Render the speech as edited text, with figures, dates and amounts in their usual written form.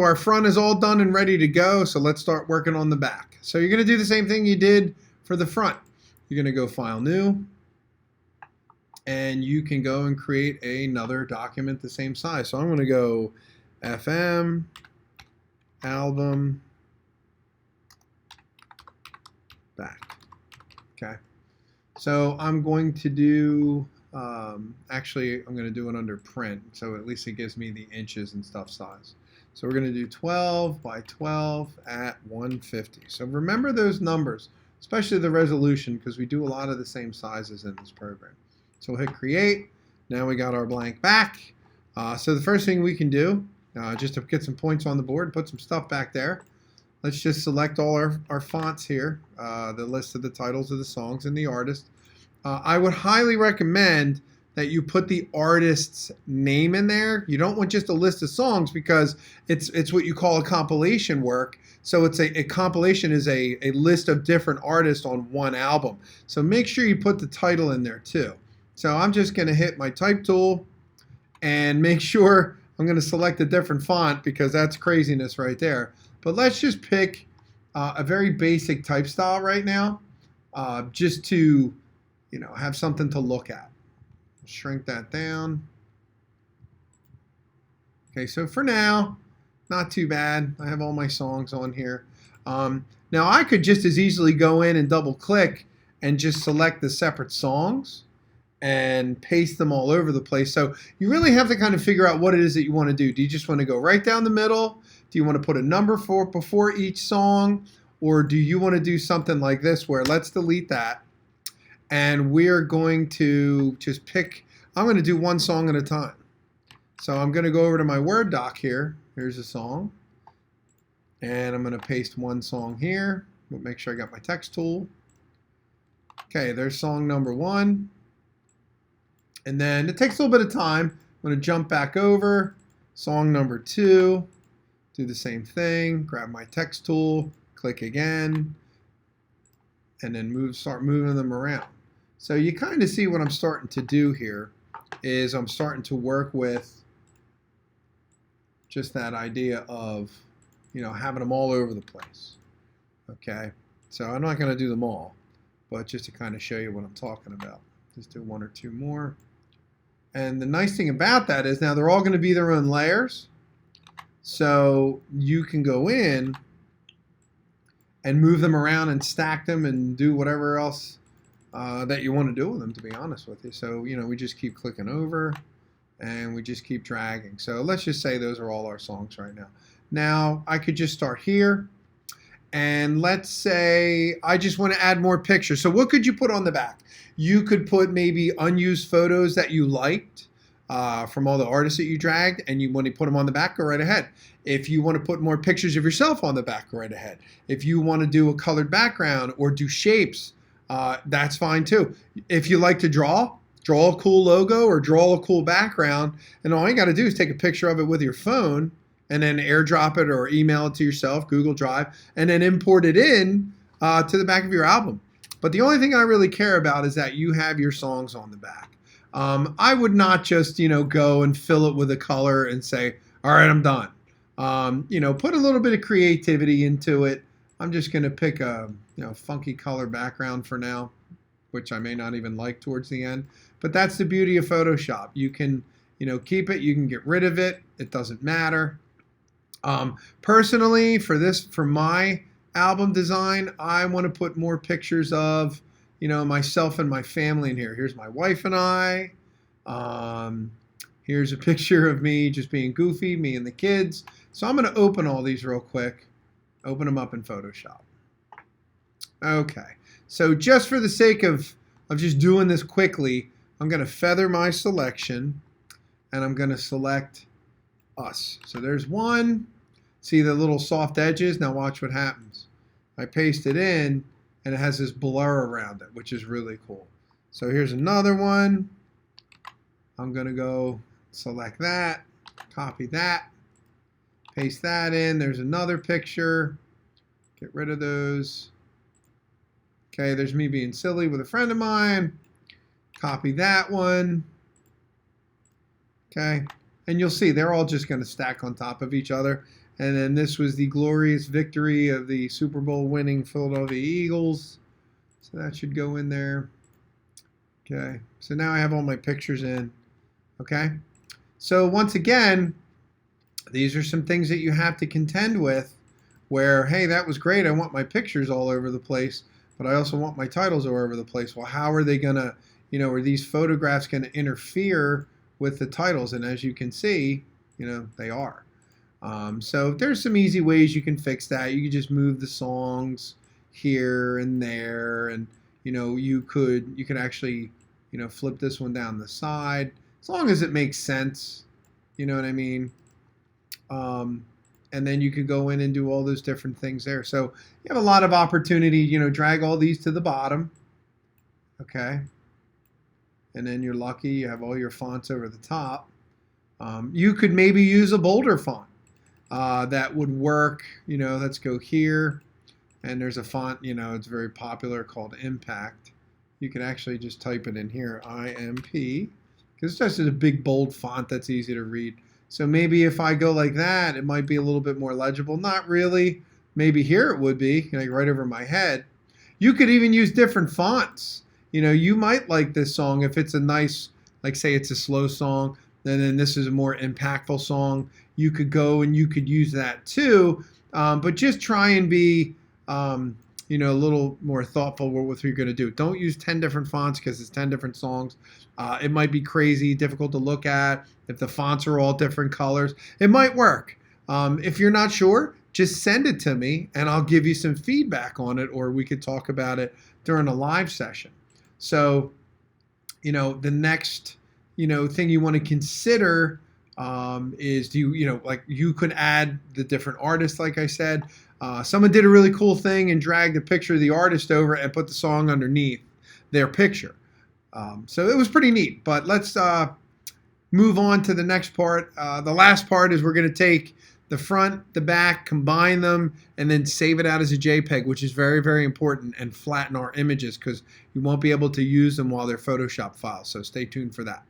our front is all done and ready to go, so let's start working on the back. So you're going to do the same thing you did for the front. You're going to go File, New, and you can go and create another document the same size. So I'm going to go FM, album, back. Okay. So I'm going to do, actually, I'm going to do it under print, so at least it gives me the inches and stuff size. So we're going to do 12 by 12 at 150. So remember those numbers, especially the resolution, because we do a lot of the same sizes in this program. So we'll hit create. Now we got our blank back. So the first thing we can do, just to get some points on the board, put some stuff back there. Let's just select all our fonts here, the list of the titles of the songs and the artist. I would highly recommend that you put the artist's name in there. You don't want just a list of songs because it's what you call a compilation work. So it's a compilation is a list of different artists on one album. So make sure you put the title in there too. So I'm just going to hit my type tool and make sure I'm going to select a different font because that's craziness right there. But let's just pick a very basic type style right now, just to, have something to look at. Shrink that down. Okay, so for now, not too bad. I have all my songs on here. Now I could just as easily go in and double click and just select the separate songs and paste them all over the place. So you really have to kind of figure out what it is that you want to do. Do you just want to go right down the middle? Do you want to put a number before each song? Or do you want to do something like this where let's delete that and we're going to just pick, I'm going to do one song at a time. So I'm going to go over to my Word doc here. Here's a song. And I'm going to paste one song here. We'll make sure I got my text tool. Okay, there's song number 1. And then it takes a little bit of time. I'm going to jump back over. Song number 2. Do the same thing. Grab my text tool. Click again. And then start moving them around. So you kind of see what I'm starting to do here is I'm starting to work with just that idea of, having them all over the place. Okay. So I'm not going to do them all, but just to kind of show you what I'm talking about. Just do 1 or 2 more. And the nice thing about that is now they're all going to be their own layers. So you can go in and move them around and stack them and do whatever else that you want to do with them, to be honest with you. So, we just keep clicking over and we just keep dragging. So let's just say those are all our songs right now. Now I could just start here. And let's say I just want to add more pictures. So what could you put on the back? You could put maybe unused photos that you liked from all the artists that you dragged, and you want to put them on the back, go right ahead. If you want to put more pictures of yourself on the back, go right ahead. If you want to do a colored background or do shapes, that's fine too. If you like to draw a cool logo or draw a cool background, and all you got to do is take a picture of it with your phone and then airdrop it or email it to yourself, Google Drive, and then import it in to the back of your album. But the only thing I really care about is that you have your songs on the back. I would not just, go and fill it with a color and say, all right, I'm done. Put a little bit of creativity into it. I'm just going to pick a, funky color background for now, which I may not even like towards the end. But that's the beauty of Photoshop. You can, keep it. You can get rid of it. It doesn't matter. Personally, for my album design, I want to put more pictures of, myself and my family in here. Here's my wife and I. Here's a picture of me just being goofy, me and the kids. So I'm going to open all these real quick. Open them up in Photoshop. Okay. So just for the sake of just doing this quickly, I'm going to feather my selection and I'm going to select us. So there's one. See the little soft edges? Now watch what happens. I paste it in and it has this blur around it, which is really cool. So here's another one. I'm going to go select that, copy that, paste that in. There's another picture. Get rid of those. Okay, there's me being silly with a friend of mine. Copy that one. Okay, and you'll see they're all just going to stack on top of each other. And then this was the glorious victory of the Super Bowl winning Philadelphia Eagles. So that should go in there. Okay, so now I have all my pictures in. Okay, so once again, these are some things that you have to contend with where, hey, that was great. I want my pictures all over the place, but I also want my titles all over the place. Well, how are they going to, are these photographs going to interfere with the titles? And as you can see, they are. So there's some easy ways you can fix that. You can just move the songs here and there, and you could actually flip this one down the side as long as it makes sense. You know what I mean? And then you could go in and do all those different things there. So you have a lot of opportunity. Drag all these to the bottom. Okay. And then you're lucky you have all your fonts over the top. You could maybe use a bolder font. That would work. Let's go here. And there's a font, it's very popular called Impact. You can actually just type it in here, IMP, because it's just a big, bold font that's easy to read. So maybe if I go like that, it might be a little bit more legible. Not really. Maybe here it would be, like right over my head. You could even use different fonts. You might like this song if it's a nice, like say it's a slow song, and then this is a more impactful song. You could go and you could use that too, but just try and be, a little more thoughtful with what you're going to do. Don't use 10 different fonts because it's 10 different songs. It might be crazy, difficult to look at. If the fonts are all different colors, it might work. If you're not sure, just send it to me and I'll give you some feedback on it, or we could talk about it during a live session. So, the next, thing you want to consider is you could add the different artists, like I said. Someone did a really cool thing and dragged a picture of the artist over and put the song underneath their picture. So it was pretty neat, but let's move on to the next part. The last part is we're going to take the front, the back, combine them, and then save it out as a JPEG, which is very, very important, and flatten our images because you won't be able to use them while they're Photoshop files. So stay tuned for that.